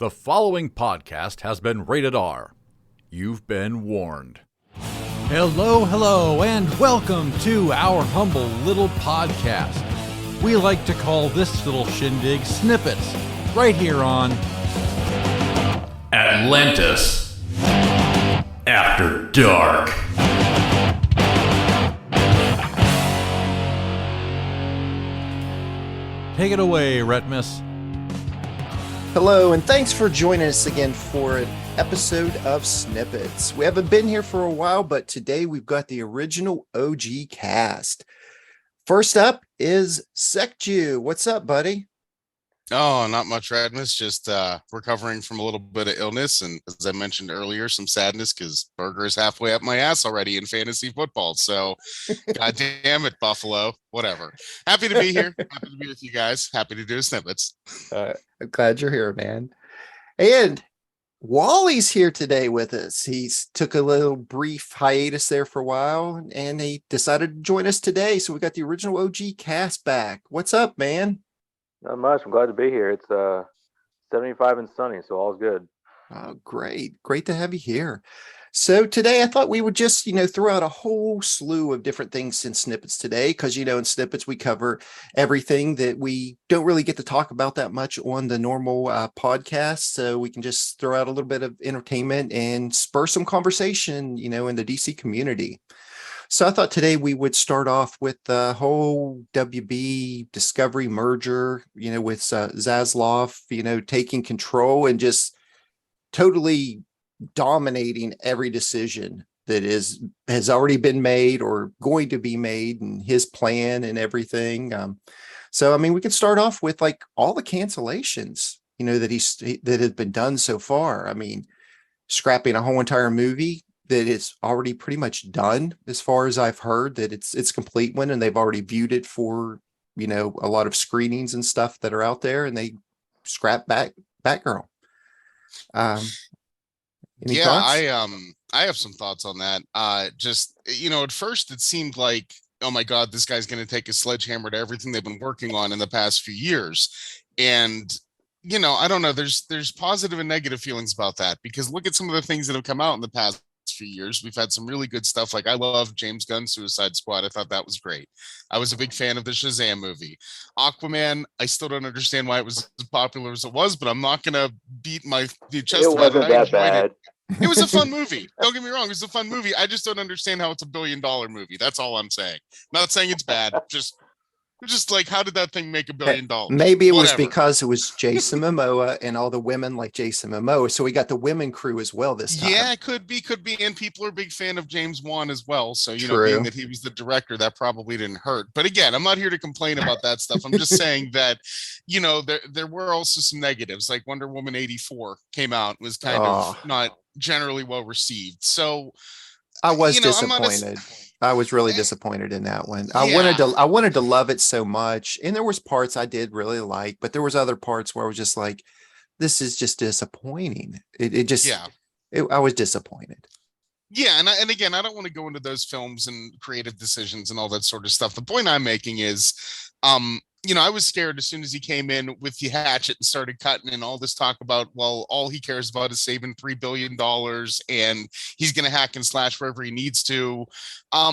The following podcast has been rated R. You've been warned. Hello, and welcome to our humble little podcast. We like to call this little shindig Snippets, right here on Atlantis After Dark. Take it away, Retmus. Hello, and thanks for joining us again for an episode of Snippets. We haven't been here for a while, but today we've got the original OG cast. First up is Sekju. What's up, buddy? Oh, not much, Radmus. Just recovering from a little bit of illness. And as I mentioned earlier, some sadness because Burger is halfway up my ass already in fantasy football. So, God damn it, Buffalo. Whatever. Happy to be here. Happy to be with you guys. Happy to do Snippets. I'm glad you're here, man. And Wally's here today with us. He's took a little brief hiatus there for a while, and he decided to join us today. So we got the original OG cast back. What's up, man? Not much. I'm glad to be here. It's 75 and sunny, so all's good. Oh, great. Great to have you here. So today I thought we would just, throw out a whole slew of different things in Snippets today, because, in Snippets we cover everything that we don't really get to talk about that much on the normal podcast. So we can just throw out a little bit of entertainment and spur some conversation, in the DC community. So I thought today we would start off with the whole WB Discovery merger, with Zaslav, taking control and just totally dominating every decision that has already been made or going to be made, and his plan and everything. So, we could start off with like all the cancellations, that has been done so far. Scrapping a whole entire movie that is already pretty much done, as far as I've heard, that it's complete one, and they've already viewed it for, a lot of screenings and stuff that are out there, and they scrap Batgirl. Any thoughts? I have some thoughts on that. At first it seemed like, oh my God, this guy's going to take a sledgehammer to everything they've been working on in the past few years. And, I don't know, there's positive and negative feelings about that, because look at some of the things that have come out in the past few years. We've had some really good stuff. Like, I love James Gunn's Suicide Squad. I thought that was great. I was a big fan of the Shazam movie. Aquaman, I still don't understand why it was as popular as it was, but I'm not gonna beat my chest. It wasn't that bad. It was a fun movie. Don't get me wrong, it was a fun movie. I just don't understand how it's $1 billion movie. That's all I'm saying. Not saying it's bad. Just like, how did that thing make $1 billion? Maybe it was because it was Jason Momoa and all the women like Jason Momoa. So we got the women crew as well this time. Yeah, could be. And people are a big fan of James Wan as well. So, True. Being that he was the director, that probably didn't hurt. But again, I'm not here to complain about that stuff. I'm just saying that, there were also some negatives. Like Wonder Woman 84 came out, was kind of not generally well received. So I was disappointed. I was really disappointed in that one. I wanted to love it so much. And there was parts I did really like, but there was other parts where I was just like, this is just disappointing. I was disappointed. Yeah. And again, I don't want to go into those films and creative decisions and all that sort of stuff. The point I'm making is, I was scared as soon as he came in with the hatchet and started cutting, and all this talk about, well, all he cares about is saving $3 billion and he's going to hack and slash wherever he needs to. A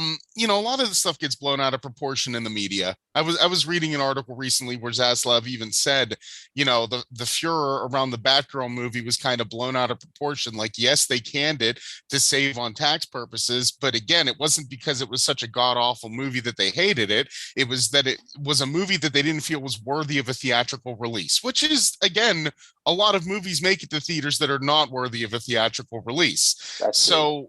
lot of the stuff gets blown out of proportion in the media. I was reading an article recently where Zaslav even said, the furor around the Batgirl movie was kind of blown out of proportion. Like, yes, they canned it to save on tax purposes, but again, it wasn't because it was such a god-awful movie that they hated it. It was that it was a movie that they didn't feel was worthy of a theatrical release, which is, again, a lot of movies make it to theaters that are not worthy of a theatrical release. That's true.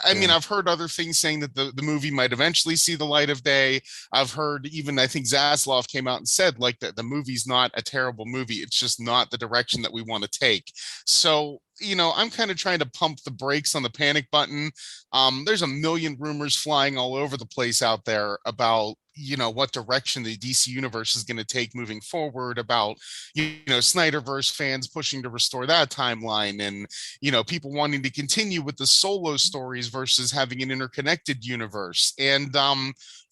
I've heard other things saying that the movie might eventually see the light of day. I've heard even, I think Zaslav came out and said, like, that the movie's not a terrible movie. It's just not the direction that we want to take. So, I'm kind of trying to pump the brakes on the panic button. There's a million rumors flying all over the place out there about, what direction the DC universe is going to take moving forward, about, Snyderverse fans pushing to restore that timeline, and, people wanting to continue with the solo stories versus having an interconnected universe. And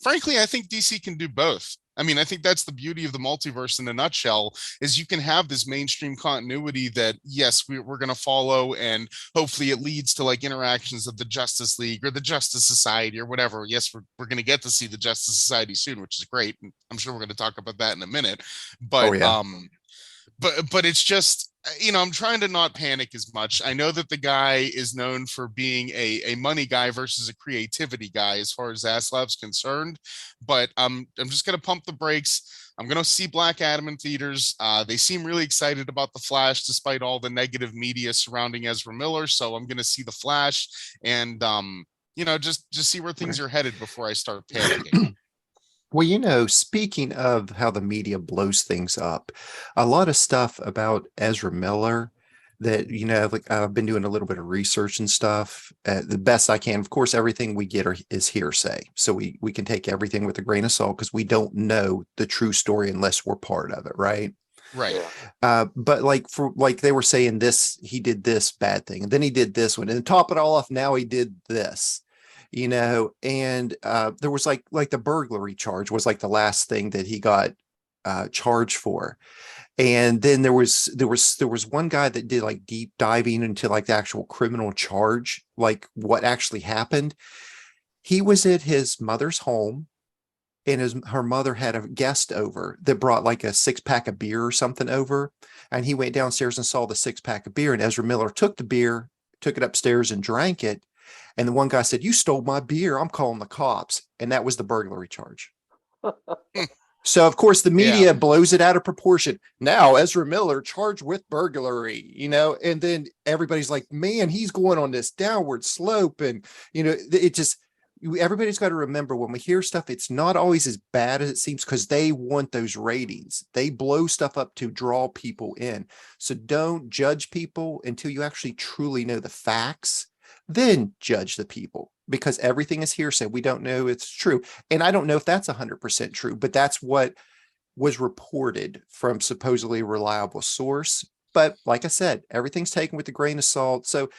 frankly, I think DC can do both. I mean, I think that's the beauty of the multiverse in a nutshell, is you can have this mainstream continuity that, yes, we're going to follow, and hopefully it leads to like interactions of the Justice League or the Justice Society or whatever. Yes, we're going to get to see the Justice Society soon, which is great. And I'm sure we're going to talk about that in a minute. But but it's just, I'm trying to not panic as much. I know that the guy is known for being a money guy versus a creativity guy as far as Zaslav's concerned, but I'm just going to pump the brakes. I'm going to see Black Adam in theaters. They seem really excited about The Flash despite all the negative media surrounding Ezra Miller, so I'm going to see The Flash and just see where things are headed before I start panicking. Well, speaking of how the media blows things up, a lot of stuff about Ezra Miller that, like I've been doing a little bit of research and stuff, the best I can. Of course, everything we get is hearsay. So we can take everything with a grain of salt because we don't know the true story unless we're part of it, right? Right. But like they were saying this, he did this bad thing, and then he did this one, and to top it all off, now he did this. And there was like the burglary charge was like the last thing that he got charged for. And then there was one guy that did like deep diving into like the actual criminal charge, like what actually happened. He was at his mother's home, and her mother had a guest over that brought like a 6-pack of beer or something over. And he went downstairs and saw the 6-pack of beer, and Ezra Miller took the beer, took it upstairs and drank it. And the one guy said, "You stole my beer. I'm calling the cops." And that was the burglary charge. So, of course, the media blows it out of proportion. Now, Ezra Miller charged with burglary, and then everybody's like, man, he's going on this downward slope. And, it just, everybody's got to remember when we hear stuff, it's not always as bad as it seems because they want those ratings. They blow stuff up to draw people in. So don't judge people until you actually truly know the facts. Then judge the people, because everything is hearsay. We don't know it's true. And I don't know if that's 100% true, but that's what was reported from supposedly a reliable source. But like I said, everything's taken with a grain of salt. So,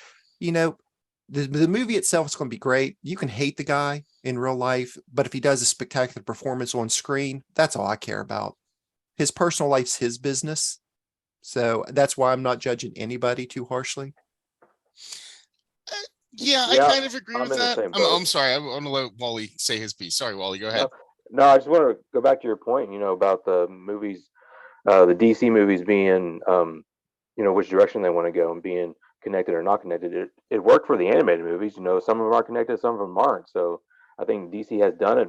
the movie itself is going to be great. You can hate the guy in real life, but if he does a spectacular performance on screen, that's all I care about. His personal life's his business. So that's why I'm not judging anybody too harshly. Yeah, I kind of agree with that. I'm sorry. I want to let Wally say his piece. Sorry, Wally, go ahead. No, I just want to go back to your point, about the movies, the DC movies being, which direction they want to go and being connected or not connected. It worked for the animated movies. Some of them are connected, some of them aren't. So I think DC has done it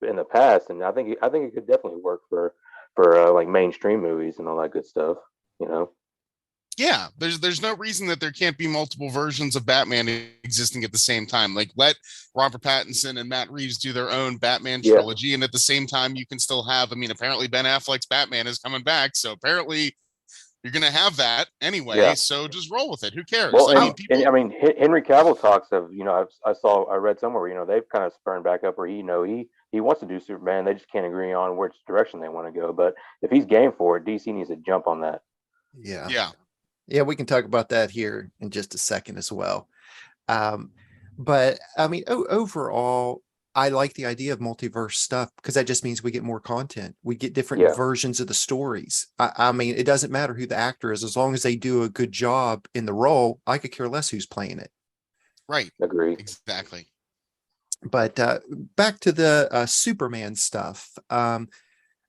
in the past, and I think it could definitely work for like mainstream movies and all that good stuff. Yeah, there's no reason that there can't be multiple versions of Batman existing at the same time. Like, let Robert Pattinson and Matt Reeves do their own Batman trilogy, and at the same time, you can still have. I mean, apparently Ben Affleck's Batman is coming back, so apparently you're going to have that anyway. Yeah. So just roll with it. Who cares? Well, Henry Cavill talks of I read somewhere they've kind of spurned back up where he wants to do Superman. They just can't agree on which direction they want to go. But if he's game for it, DC needs to jump on that. Yeah, we can talk about that here in just a second as well. But I mean, overall, I like the idea of multiverse stuff because that just means we get more content. We get different versions of the stories. I mean, it doesn't matter who the actor is, as long as they do a good job in the role. I could care less who's playing it. Right. Agree. Exactly. But back to the Superman stuff.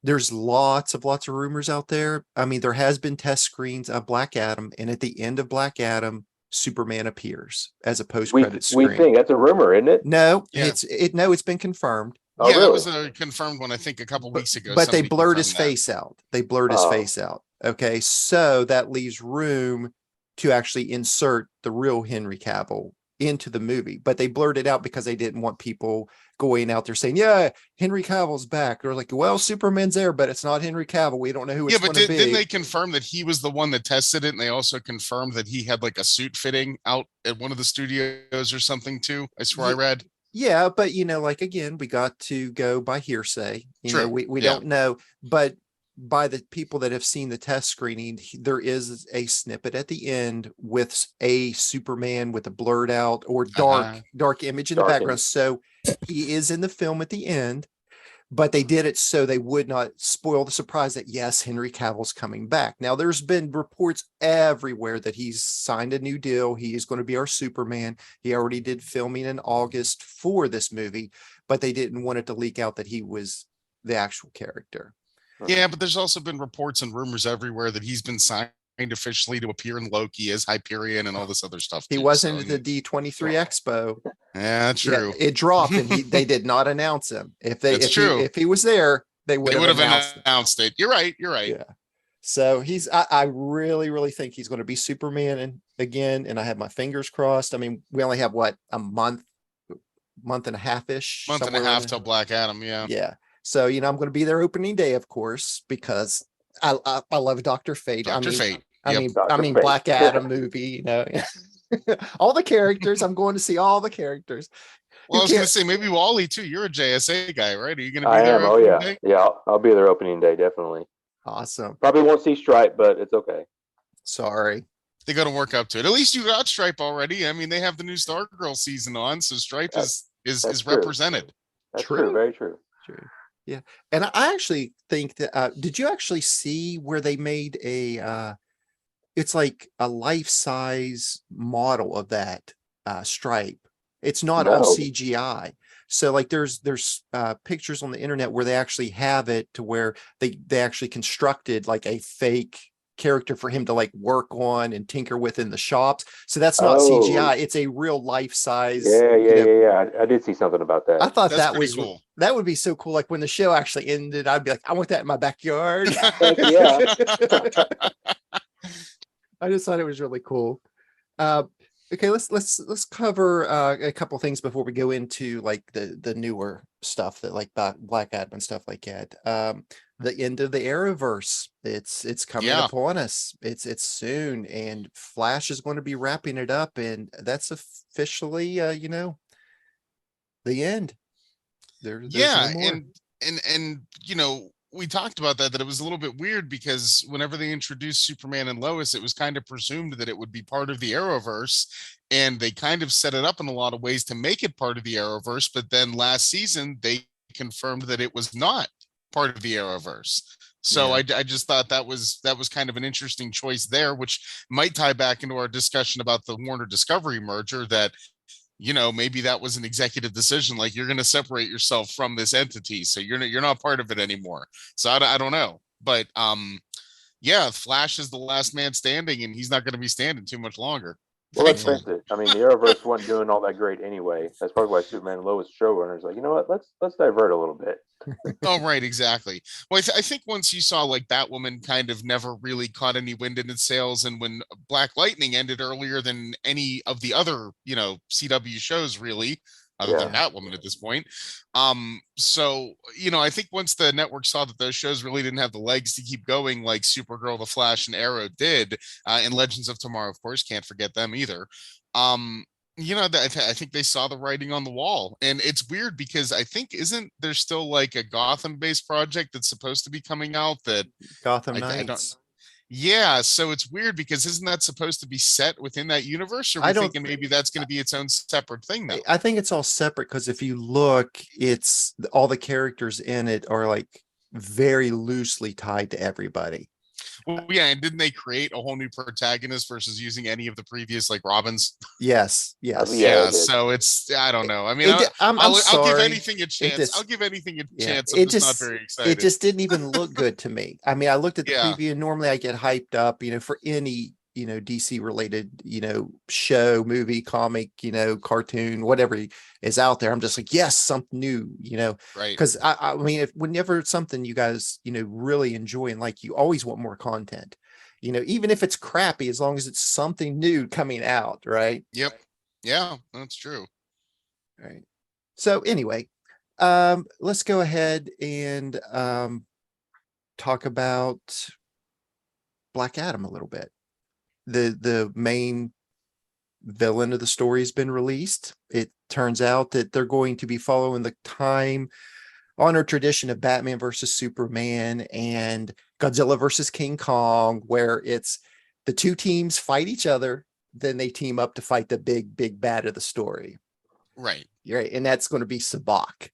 There's lots of rumors out there. I mean, there has been test screens of Black Adam, and at the end of Black Adam, Superman appears as a post-credit screen. We think that's a rumor, isn't it? No, it's been confirmed. Oh, really? That was a confirmed one, I think, a couple weeks ago. But they blurred his face out. Face out. Okay, so that leaves room to actually insert the real Henry Cavill into the movie, but they blurred it out because they didn't want people going out there saying, "Yeah, Henry Cavill's back." They're like, "Well, Superman's there, but it's not Henry Cavill. We don't know who it's going to be." Didn't they confirm that he was the one that tested it, and they also confirmed that he had like a suit fitting out at one of the studios or something too? I swear I read. Yeah, but again, we got to go by hearsay. We don't know, but by the people that have seen the test screening, there is a snippet at the end with a Superman with a blurred out or dark image in the background. So he is in the film at the end, but they did it so they would not spoil the surprise that yes, Henry Cavill's coming back. Now there's been reports everywhere that he's signed a new deal. He is going to be our Superman. He already did filming in August for this movie, but they didn't want it to leak out that he was the actual character. Yeah, but there's also been reports and rumors everywhere that he's been signed officially to appear in Loki as Hyperion and all this other stuff. He wasn't at the D23 Expo. Yeah, true. Yeah, it dropped and they did not announce him. If he was there, they would have announced it. You're right. Yeah. So I really, really think he's going to be Superman again. And I have my fingers crossed. I mean, we only have a month and a half-ish. Month and a half till Black Adam. Yeah. Yeah. So, I'm going to be there opening day, of course, because I love Dr. Fate. Fate. I mean, Black Adam movie, all the characters. I'm going to see all the characters. Well, I was going to say maybe Wally too. You're a JSA guy, right? Are you going to be I there? am. Oh yeah. Day? Yeah. I'll be there opening day. Definitely. Awesome. Probably won't see Stripe, but it's okay. Sorry. They got to work up to it. At least you got Stripe already. I mean, they have the new Stargirl season on, so Stripe is represented. That's true. Very true. True. Yeah. And I actually think that, did you actually see where they made it's like a life-size model of that Stripe? It's not all CGI. So like there's pictures on the internet where they actually have it to where they actually constructed like a fake character for him to like work on and tinker with in the shops. So that's not CGI. It's a real life size. Yeah. I did see something about that. I thought that's that was cool. That would be so cool. Like when the show actually ended, I'd be like, I want that in my backyard. Yeah. I just thought it was really cool. Okay, let's cover a couple things before we go into like the newer stuff that like Black Adam and stuff like that. The end of the Arrowverse, it's coming upon us. It's soon, and Flash is going to be wrapping it up, and that's officially the end. There's no more. and we talked about that it was a little bit weird because whenever they introduced Superman and Lois, it was kind of presumed that it would be part of the Arrowverse, and they kind of set it up in a lot of ways to make it part of the Arrowverse. But then last season, they confirmed that it was not part of the Arrowverse. So I just thought that was kind of an interesting choice there, which might tie back into our discussion about the Warner Discovery merger, that maybe that was an executive decision, like you're going to separate yourself from this entity, so you're not part of it anymore. So I don't know, but Flash is the last man standing, and he's not going to be standing too much longer. Well, let's face it. I mean, the Arrowverse wasn't doing all that great anyway. That's probably why Superman and Lois showrunners like, you know what? Let's divert a little bit. Oh, right, exactly. Well, I think once you saw like Batwoman kind of never really caught any wind in its sails, and when Black Lightning ended earlier than any of the other CW shows really, other than Batwoman at this point. So I think once the network saw that those shows really didn't have the legs to keep going, like Supergirl, The Flash, and Arrow did, and Legends of Tomorrow, of course, can't forget them either. I think they saw the writing on the wall. And it's weird because I think, isn't there still like a Gotham-based project that's supposed to be coming out that Gotham Knights? Yeah, so it's weird because isn't that supposed to be set within that universe? Or are we thinking maybe that's going to be its own separate thing now? I think it's all separate because if you look, it's all the characters in it are like very loosely tied to everybody. Well, yeah, and didn't they create a whole new protagonist versus using any of the previous like Robins? Yes. Yeah, so it's, I don't know. I mean, I'll give anything a chance. I'll give anything a chance. I'm just not very excited. It just didn't even look good to me. I mean, I looked at the preview, and normally I get hyped up, for any DC related, show, movie, comic, cartoon, whatever is out there. I'm just like, yes, something new, right? Because I mean, whenever it's something you guys, really enjoy and like, you always want more content, even if it's crappy, as long as it's something new coming out, right? Yep. Yeah, that's true. Right. So anyway, let's go ahead and talk about Black Adam a little bit. The main villain of the story has been released. It turns out that they're going to be following the time-honored tradition of Batman versus Superman and Godzilla versus King Kong, where it's the two teams fight each other, then they team up to fight the big bad of the story. Right. Right. And that's going to be Sabak.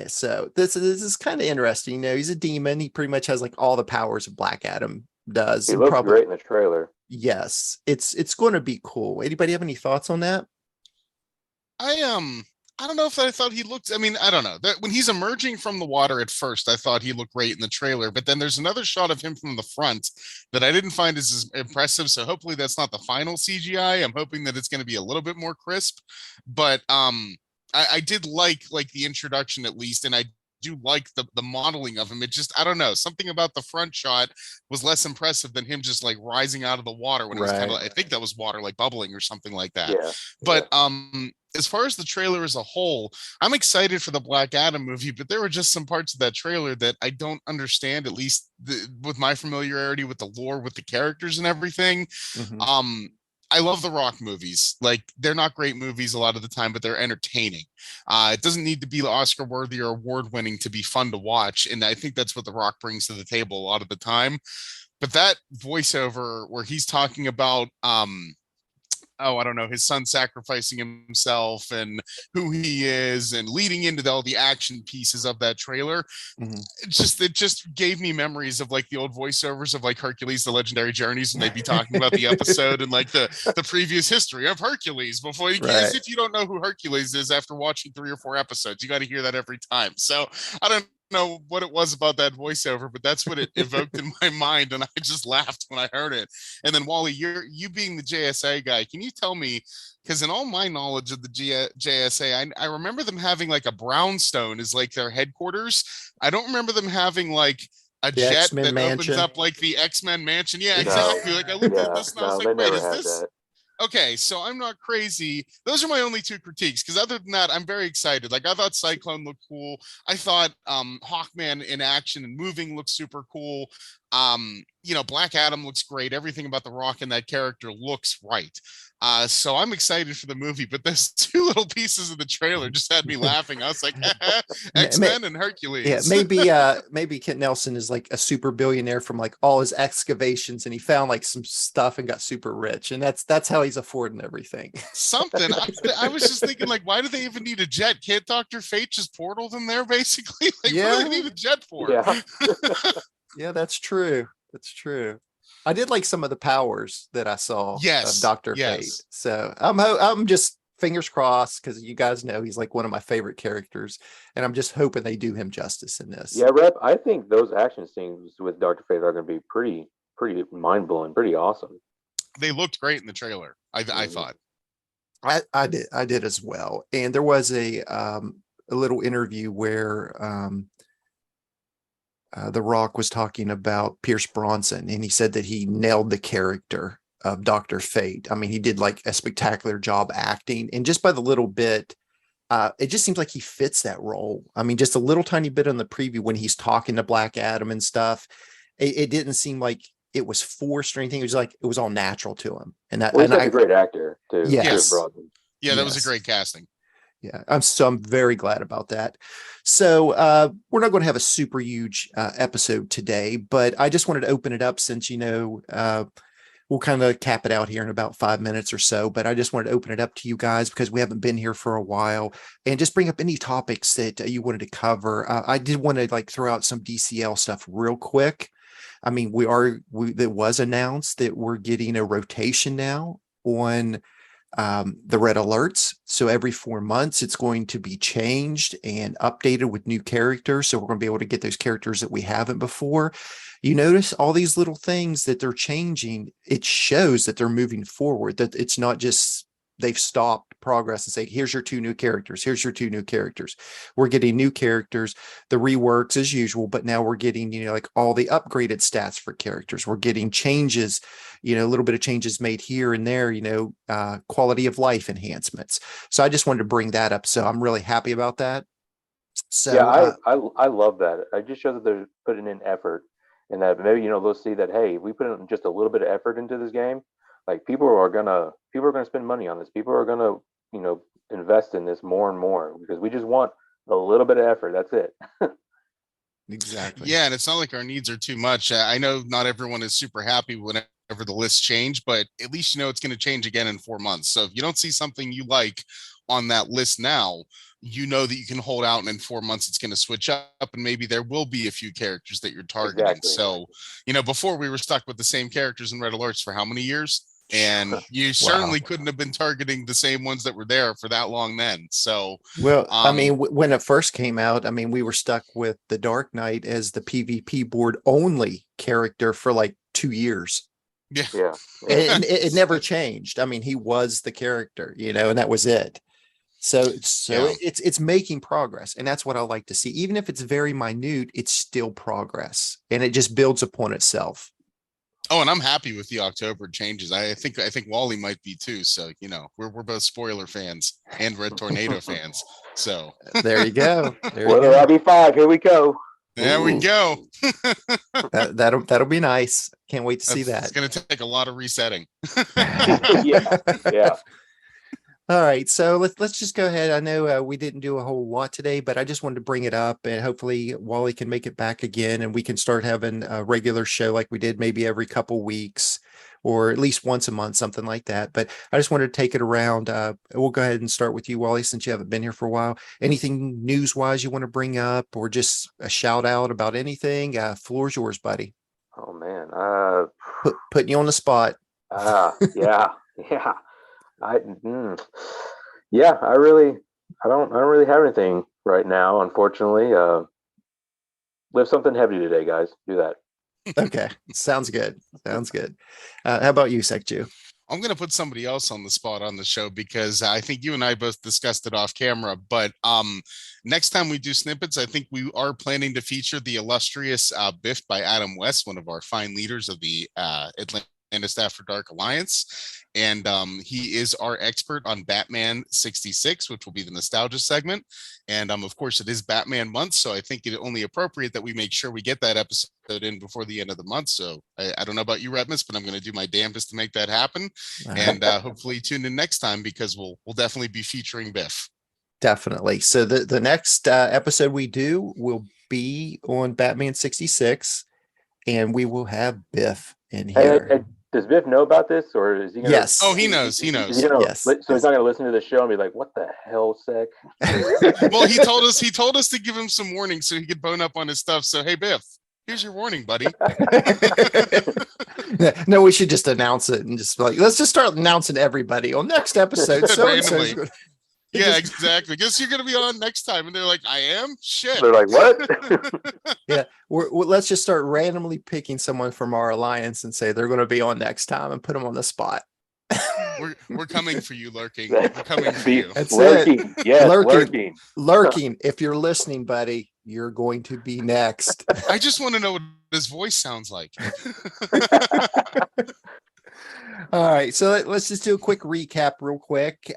So this is kind of interesting. You know, he's a demon. He pretty much has like all the powers of Black Adam does. He and looks probably great in the trailer. yes, it's going to be cool. Anybody have any thoughts on that? I don't know if I thought he looked. I mean, I don't know. That when he's emerging from the water at first, I thought he looked great in the trailer. But then there's another shot of him from the front that I didn't find as impressive. So hopefully that's not the final CGI. I'm hoping that it's going to be a little bit more crisp. But I did like the introduction at least, and I do like the modeling of him. It just, I don't know, something about the front shot was less impressive than him just like rising out of the water when it was kind of, I think that was water like bubbling or something like that. Yeah. But as far as the trailer as a whole, I'm excited for the Black Adam movie, but there were just some parts of that trailer that I don't understand, at least with my familiarity with the lore, with the characters and everything. Mhm. I love the Rock movies. Like, they're not great movies a lot of the time, but they're entertaining. It doesn't need to be Oscar worthy or award winning to be fun to watch. And I think that's what the Rock brings to the table a lot of the time. But that voiceover where he's talking about, I don't know, his son sacrificing himself and who he is and leading into all the action pieces of that trailer. Mhm. It just gave me memories of like the old voiceovers of like Hercules, the Legendary Journeys, and they'd be talking about the episode and like the previous history of Hercules before you, as if you don't know who Hercules is after watching 3 or 4 episodes. You got to hear that every time. So I don't know what it was about that voiceover, but that's what it evoked in my mind, and I just laughed when I heard it. And then Wally, you being the JSA guy, can you tell me, because in all my knowledge of the JSA, I remember them having like a brownstone as like their headquarters. I don't remember them having like a The jet X-Men that mansion. opens up like the X-Men mansion. Yeah, No. exactly. Like I looked at this and I was they like, wait, never is had this that. okay? So I'm not crazy. Those are my only 2 critiques, because other than that, I'm very excited. Like, I thought Cyclone looked cool. I thought Hawkman in action and moving looks super cool. Black Adam looks great. Everything about the Rock and that character looks right. So I'm excited for the movie, but those 2 little pieces of the trailer just had me laughing. I was like, X-Men and Hercules. Yeah, maybe Kent Nelson is like a super billionaire from like all his excavations, and he found like some stuff and got super rich, and that's how he's affording everything. Something. I was just thinking, like, why do they even need a jet? Can't Dr. Fate just portal them there, basically? Like, what do they need a jet for? Yeah. Yeah, that's true. That's true. I did like some of the powers that I saw of Dr. Fate. So I'm just fingers crossed, because you guys know he's like one of my favorite characters, and I'm just hoping they do him justice in this. Yeah, Rep, I think those action scenes with Dr. Fate are going to be pretty mind-blowing, pretty awesome. They looked great in the trailer, I thought. I did as well. And there was a little interview where The Rock was talking about Pierce Bronson, and he said that he nailed the character of Dr. Fate. I mean, he did like a spectacular job acting, and just by the little bit, it just seems like he fits that role. I mean, just a little tiny bit on the preview when he's talking to Black Adam and stuff, it didn't seem like it was forced or anything. It was like it was all natural to him. And that, well, he's a great actor too. Yes. Yeah, that was a great casting. Yeah, I'm very glad about that. So we're not going to have a super huge episode today, but I just wanted to open it up since, we'll kind of cap it out here in about 5 minutes or so. But I just wanted to open it up to you guys because we haven't been here for a while, and just bring up any topics that you wanted to cover. I did want to like throw out some DCL stuff real quick. I mean, it was announced that we're getting a rotation now on the red alerts. So every 4 months it's going to be changed and updated with new characters. So we're going to be able to get those characters that we haven't before. You notice all these little things that they're changing. It shows that they're moving forward, that it's not just they've stopped progress and say, here's your 2 new characters. Here's your 2 new characters. We're getting new characters, the reworks as usual, but now we're getting, like all the upgraded stats for characters. We're getting changes, a little bit of changes made here and there, quality of life enhancements. So I just wanted to bring that up. So I'm really happy about that. So yeah, I love that. I just shows that they're putting in effort, and that maybe, they'll see that, hey, we put in just a little bit of effort into this game. Like people are gonna spend money on this. People are gonna, invest in this more and more because we just want a little bit of effort. That's it. Exactly. Yeah, and it's not like our needs are too much. I know not everyone is super happy whenever the lists change, but at least you know it's going to change again in 4 months. So if you don't see something you like on that list now, you know that you can hold out, and in 4 months it's going to switch up, and maybe there will be a few characters that you're targeting. Exactly. So, you know, before we were stuck with the same characters in Red Alerts for how many years? And you certainly couldn't have been targeting the same ones that were there for that long then. So, well, I mean, when it first came out, I mean, we were stuck with the Dark Knight as the PvP board only character for like 2 years. Yeah. And it never changed. I mean, he was the character, you know, and that was it. So it's making progress, and that's what I like to see. Even if it's very minute, it's still progress, and it just builds upon itself. Oh, and I'm happy with the October changes. I think Wally might be too. So, you know, we're both spoiler fans and Red Tornado fans. So there you go. Well, I'll be 5. Here we go. There we go. That'll be nice. Can't wait to see that. It's going to take a lot of resetting. Yeah. All right, so let's just go ahead. I know we didn't do a whole lot today, but I just wanted to bring it up, and hopefully Wally can make it back again, and we can start having a regular show like we did maybe every couple weeks, or at least once a month, something like that. But I just wanted to take it around. We'll go ahead and start with you, Wally, since you haven't been here for a while. Anything news-wise you want to bring up, or just a shout out about anything? Floor's yours, buddy. Oh man, Putting you on the spot. Yeah. I don't really have anything right now, unfortunately. Lift something heavy today, guys. Do that. Okay, sounds good. How about you, Sekju? I'm going to put somebody else on the spot on the show, because I think you and I both discussed it off camera. But next time we do snippets, I think we are planning to feature the illustrious Biff by Adam West, one of our fine leaders of the Atlantis After Dark Alliance. And he is our expert on Batman 66, which will be the nostalgia segment. And of course, it is Batman month, so I think it's only appropriate that we make sure we get that episode in before the end of the month. So I don't know about you, Retmus, but I'm going to do my damnedest to make that happen. And hopefully tune in next time, because we'll definitely be featuring Biff. Definitely. So the next episode we do will be on Batman 66, and we will have Biff in here. Hey, does Biff know about this, or is he gonna? Yes. Oh, he knows. He knows. Yes. So he's not going to listen to the show and be like, "What the hell, Sek?" Well, he told us to give him some warning so he could bone up on his stuff. So, hey, Biff, here's your warning, buddy. No, we should just announce it and just like, let's just start announcing everybody on next episode. Randomly. Yeah, exactly. Guess you're going to be on next time. And they're like, I am? Shit. They're like, what? Yeah. Let's just start randomly picking someone from our alliance and say they're going to be on next time and put them on the spot. We're coming for you, Lurking. We're coming for you. That's lurking. it. Yes, lurking. Lurking. If you're listening, buddy, you're going to be next. I just want to know what his voice sounds like. All right. So let's just do a quick recap real quick.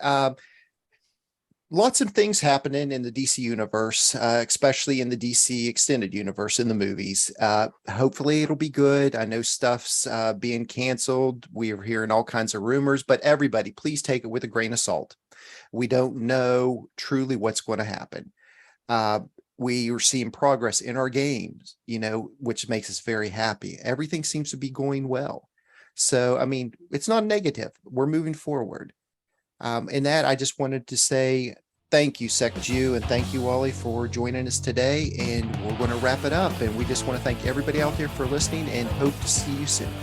Lots of things happening in the DC universe, especially in the DC extended universe in the movies. Hopefully it'll be good. I know stuff's being canceled. We're hearing all kinds of rumors, but everybody, please take it with a grain of salt. We don't know truly what's going to happen. We are seeing progress in our games, which makes us very happy. Everything seems to be going well. So, I mean, it's not negative. We're moving forward. In that, I just wanted to say thank you, Sekju, and thank you, Wally, for joining us today. And we're going to wrap it up. And we just want to thank everybody out there for listening and hope to see you soon.